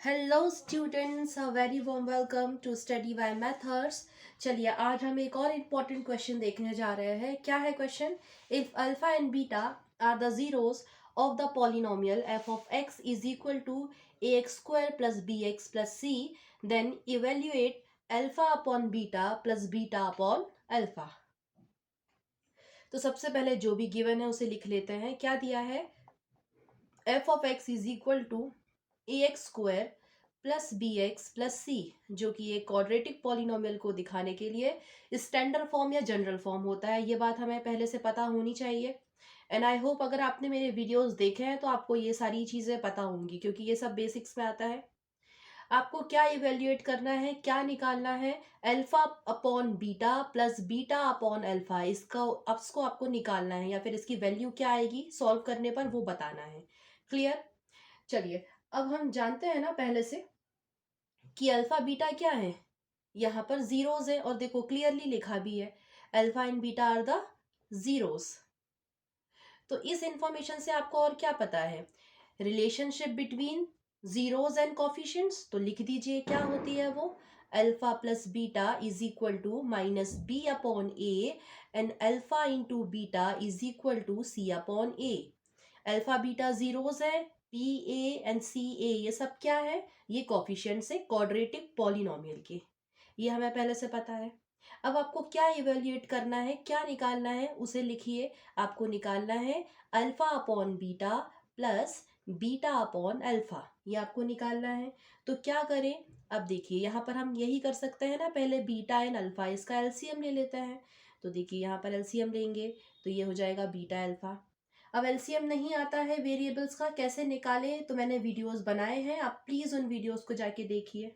Hello students, a very warm welcome to study by methods. चलिए आज हम एक और इम्पॉर्टेंट क्वेश्चन देखने जा रहे हैं। क्या है question? If alpha and beta are the zeros of the polynomial f of x is equal to a x square plus b x plus c, then evaluate alpha upon beta plus beta upon alpha. तो सबसे पहले जो भी given है उसे लिख लेते हैं। क्या दिया है? F of x is equal to a x square plus b x plus c, जो कि एक क्वाड्रेटिक पॉलिनोमियल को दिखाने के लिए स्टैंडर्ड फॉर्म या जनरल फॉर्म होता है। ये बात हमें पहले से पता होनी चाहिए। एंड आई होप अगर आपने मेरे वीडियोस देखे हैं तो आपको ये सारी चीज़ें पता होंगी, क्योंकि ये सब बेसिक्स में आता है। आपको क्या इवेल्युएट करना है, क्या निकालना है? Alpha upon beta plus beta upon alpha, इसका इसको आपको निकालना है, या फिर इसकी वैल्यू क्या आएगी सॉल्व करने पर वो बताना है। क्लियर? चलिए, अब हम जानते हैं ना पहले से कि अल्फा बीटा क्या है। यहाँ पर जीरोस है और देखो क्लियरली लिखा भी है, alpha and beta are the zeros. तो इस इंफॉर्मेशन से आपको और क्या पता है? Relationship between zeros and coefficients. तो लिख दीजिए क्या होती है वो। Alpha plus beta is equal to minus b upon a, and alpha into beta is equal to c upon a. Alpha beta zeros है, p a and c a ये सब क्या है? ये कोफिशिएंट्स है क्वाड्रेटिक पॉलिनोमियल के। ये हमें पहले से पता है। अब आपको क्या इवेल्युएट करना है, क्या निकालना है उसे लिखिए। आपको निकालना है alpha upon beta plus beta upon alpha, ये आपको निकालना है। तो क्या करें? अब देखिए यहाँ पर हम यही कर सकते हैं ना, पहले बीटा एंड अल्फा इसका एलसीएम ले लेते हैं। तो देखिए यहाँ पर एलसीएम लेंगे तो ये हो जाएगा बीटा अल्फा। अब एलसीएम नहीं आता है वेरिएबल्स का, कैसे निकालें? तो मैंने वीडियोस बनाए हैं, आप प्लीज उन वीडियोस को जाके देखिए।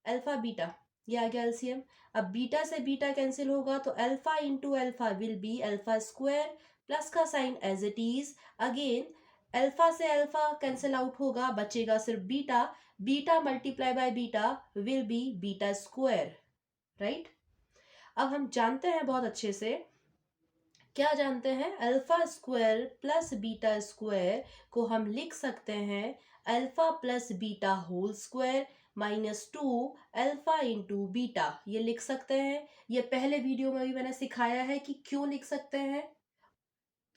अल्फा बीटा, ये आ गया एलसीएम। अब बीटा से बीटा कैंसिल होगा तो alpha into alpha will be alpha square, plus का sign as it is. Again alpha से अल्फा कैंसिल आउट होगा, बचेगा सिर्फ beta. Beta multiply by beta will be beta square. Right? अब हम जानते हैं बहुत अच्छे से, क्या जानते हैं? Alpha square plus beta square को हम लिख सकते हैं alpha plus beta whole square minus two alpha into beta, ये लिख सकते हैं। ये पहले वीडियो में भी मैंने सिखाया है कि क्यों लिख सकते हैं,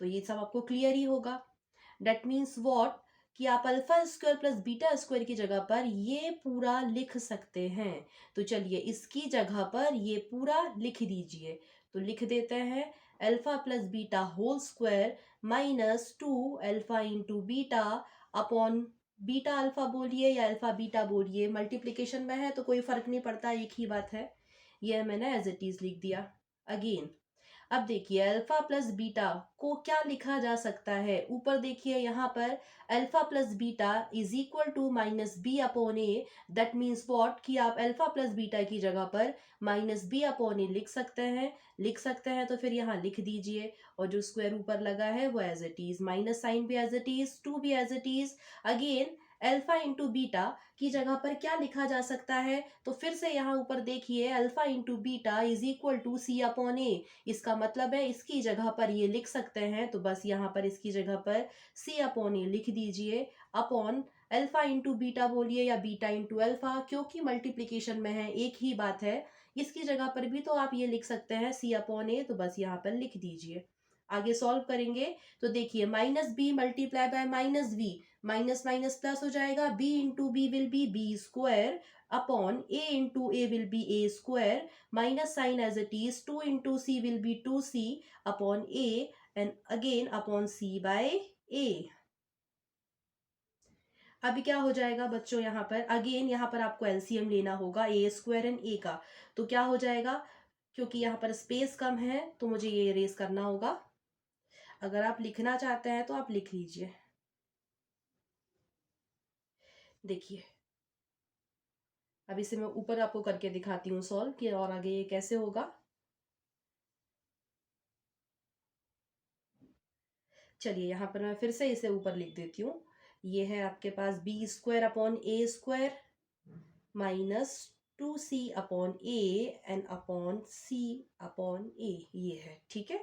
तो ये सब आपको क्लियर ही होगा। डेट मीन्स वॉट, कि आप alpha square plus beta square की जगह पर ये पूरा लिख सकते हैं। तो चलिए इसकी जगह पर ये पूरा लिख दीजिए। तो लिख देते हैं alpha plus beta whole square minus two alpha into beta upon beta alpha बोलिए या अल्फा बीटा बोलिए, मल्टीप्लीकेशन में है तो कोई फर्क नहीं पड़ता, एक ही बात है। ये मैंने एज इट इज लिख दिया। अगेन अब देखिए अल्फा प्लस बीटा को क्या लिखा जा सकता है, ऊपर देखिए यहाँ पर alpha plus beta is equal to minus b upon a. That means what, कि आप अल्फा प्लस बीटा की जगह पर माइनस बी अपॉन ए लिख सकते हैं। लिख सकते हैं तो फिर यहाँ लिख दीजिए, और जो स्क्वायर ऊपर लगा है वो as it is, minus sign भी एज इट इज, टू भी as it is. Again alpha into beta की जगह पर क्या लिखा जा सकता है? तो फिर से यहाँ ऊपर देखिए alpha into beta is equal to c upon a. इसका मतलब है इसकी जगह पर ये लिख सकते हैं, तो बस यहाँ पर इसकी जगह पर सी अपॉन ए लिख दीजिए, अपॉन अल्फा इंटू बीटा बोलिए या बीटा इंटू अल्फा, क्योंकि मल्टीप्लीकेशन में है एक ही बात है। इसकी जगह पर भी तो आप ये लिख सकते हैं सी अपॉन ए, तो बस यहाँ पर लिख दीजिए। आगे सॉल्व करेंगे तो देखिए minus b multiply by minus b, minus minus plus हो जाएगा, b into b will be b square upon a into a will be a square, minus sign as it is, two into c will be two c upon a, and again upon c by a. अभी क्या हो जाएगा बच्चों, यहाँ पर again यहाँ पर आपको एलसीएम लेना होगा ए स्क्वायर एंड ए का। तो क्या हो जाएगा, क्योंकि यहाँ पर स्पेस कम है तो मुझे ये इरेज करना होगा। अगर आप लिखना चाहते हैं तो आप लिख लीजिए। देखिए अभी से मैं ऊपर आपको करके दिखाती हूँ सॉल्व, कि और आगे ये कैसे होगा। चलिए यहाँ पर मैं फिर से इसे ऊपर लिख देती हूँ। ये है आपके पास b square upon a square minus two c upon a and upon c upon a, ये है। ठीक है,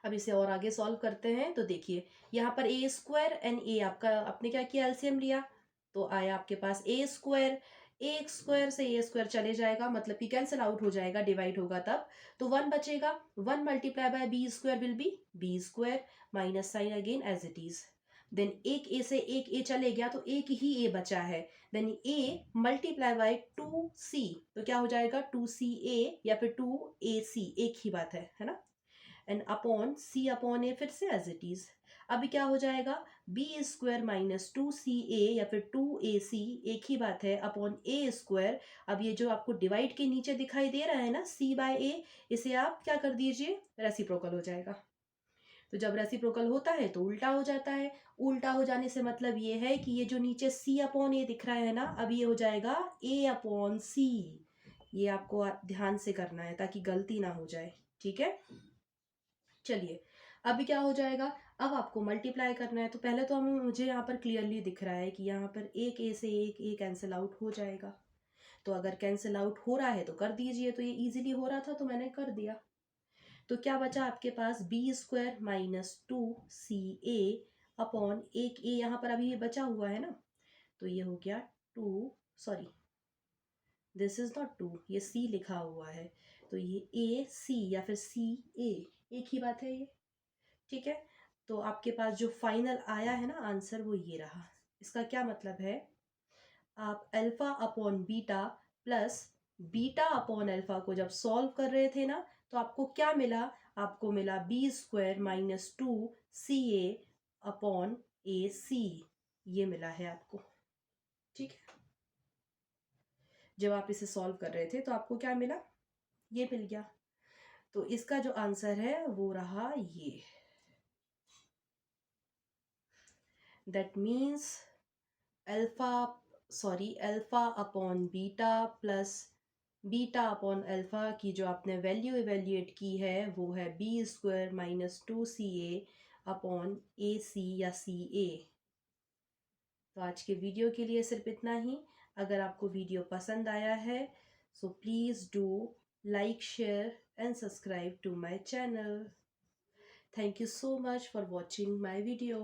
अब इसे और आगे सॉल्व करते हैं। तो देखिए यहाँ पर ए स्क्वायर एंड ए, आपका आपने क्या किया, एलसीएम लिया, तो आया आपके पास ए स्क्वायर। ए स्क्वायर से ए स्क्वायर चले जाएगा, मतलब कि कैंसिल आउट हो जाएगा, डिवाइड होगा तब, तो वन बचेगा। One multiply by b square will be b square, minus sign again as it is. Then एक ए से एक ए चले गया तो एक ही ए बचा है। Then a multiply by two c, तो क्या हो जाएगा, टू सी ए या फिर टू ए सी, एक ही बात है ना। एंड अपॉन सी अपॉन ए फिर से एज इट इज। अभी क्या हो जाएगा, बी स्क्वायर माइनस टू सी ए या फिर टू ए सी, एक ही बात है, अपॉन ए स्क्वायर। अब ये जो आपको डिवाइड के नीचे दिखाई दे रहा है ना, सी बाय ए, इसे आप क्या कर दीजिए, रेसिप्रोकल हो जाएगा। तो जब रेसिप्रोकल होता है तो उल्टा हो जाता है। उल्टा हो जाने से मतलब ये है कि ये जो नीचे सी अपॉन ए दिख रहा है ना, अब ये हो जाएगा ए अपॉन सी। ये आपको ध्यान से करना है ताकि गलती ना हो जाए, ठीक है। चलिए अभी क्या हो जाएगा, अब आपको मल्टीप्लाई करना है। तो पहले तो हमें, मुझे यहाँ पर क्लियरली दिख रहा है कि यहाँ पर एक ए से एक ए कैंसिल आउट हो जाएगा। तो अगर कैंसिल आउट हो रहा है तो कर दीजिए, तो ये इजीली हो रहा था तो मैंने कर दिया। तो क्या बचा आपके पास, बी स्क्वायर माइनस टू सी ए अपॉन एक ए, यहाँ पर अभी ये बचा हुआ है ना, तो ये हो गया two, sorry this is not two, ये सी लिखा हुआ है, तो ये ए सी या फिर सी ए, एक ही बात है ये, ठीक है। तो आपके पास जो फाइनल आया है ना आंसर, वो ये रहा। इसका क्या मतलब है, आप alpha upon beta plus beta upon alpha को जब सॉल्व कर रहे थे ना, तो आपको क्या मिला, आपको मिला बी स्क्वायर माइनस टू सी ए अपॉन ए सी, ये मिला है आपको, ठीक है। जब आप इसे सॉल्व कर रहे थे तो आपको क्या मिला, ये मिल गया। तो इसका जो आंसर है वो रहा ये। That means alpha, sorry alpha upon beta plus beta upon alpha की जो आपने वैल्यू इवेल्युएट की है वो है बी स्क्वायर माइनस टू सी ए अपॉन ए सी या सी ए। तो आज के वीडियो के लिए सिर्फ इतना ही। अगर आपको वीडियो पसंद आया है so please do like share and subscribe to my channel. Thank you so much for watching my video.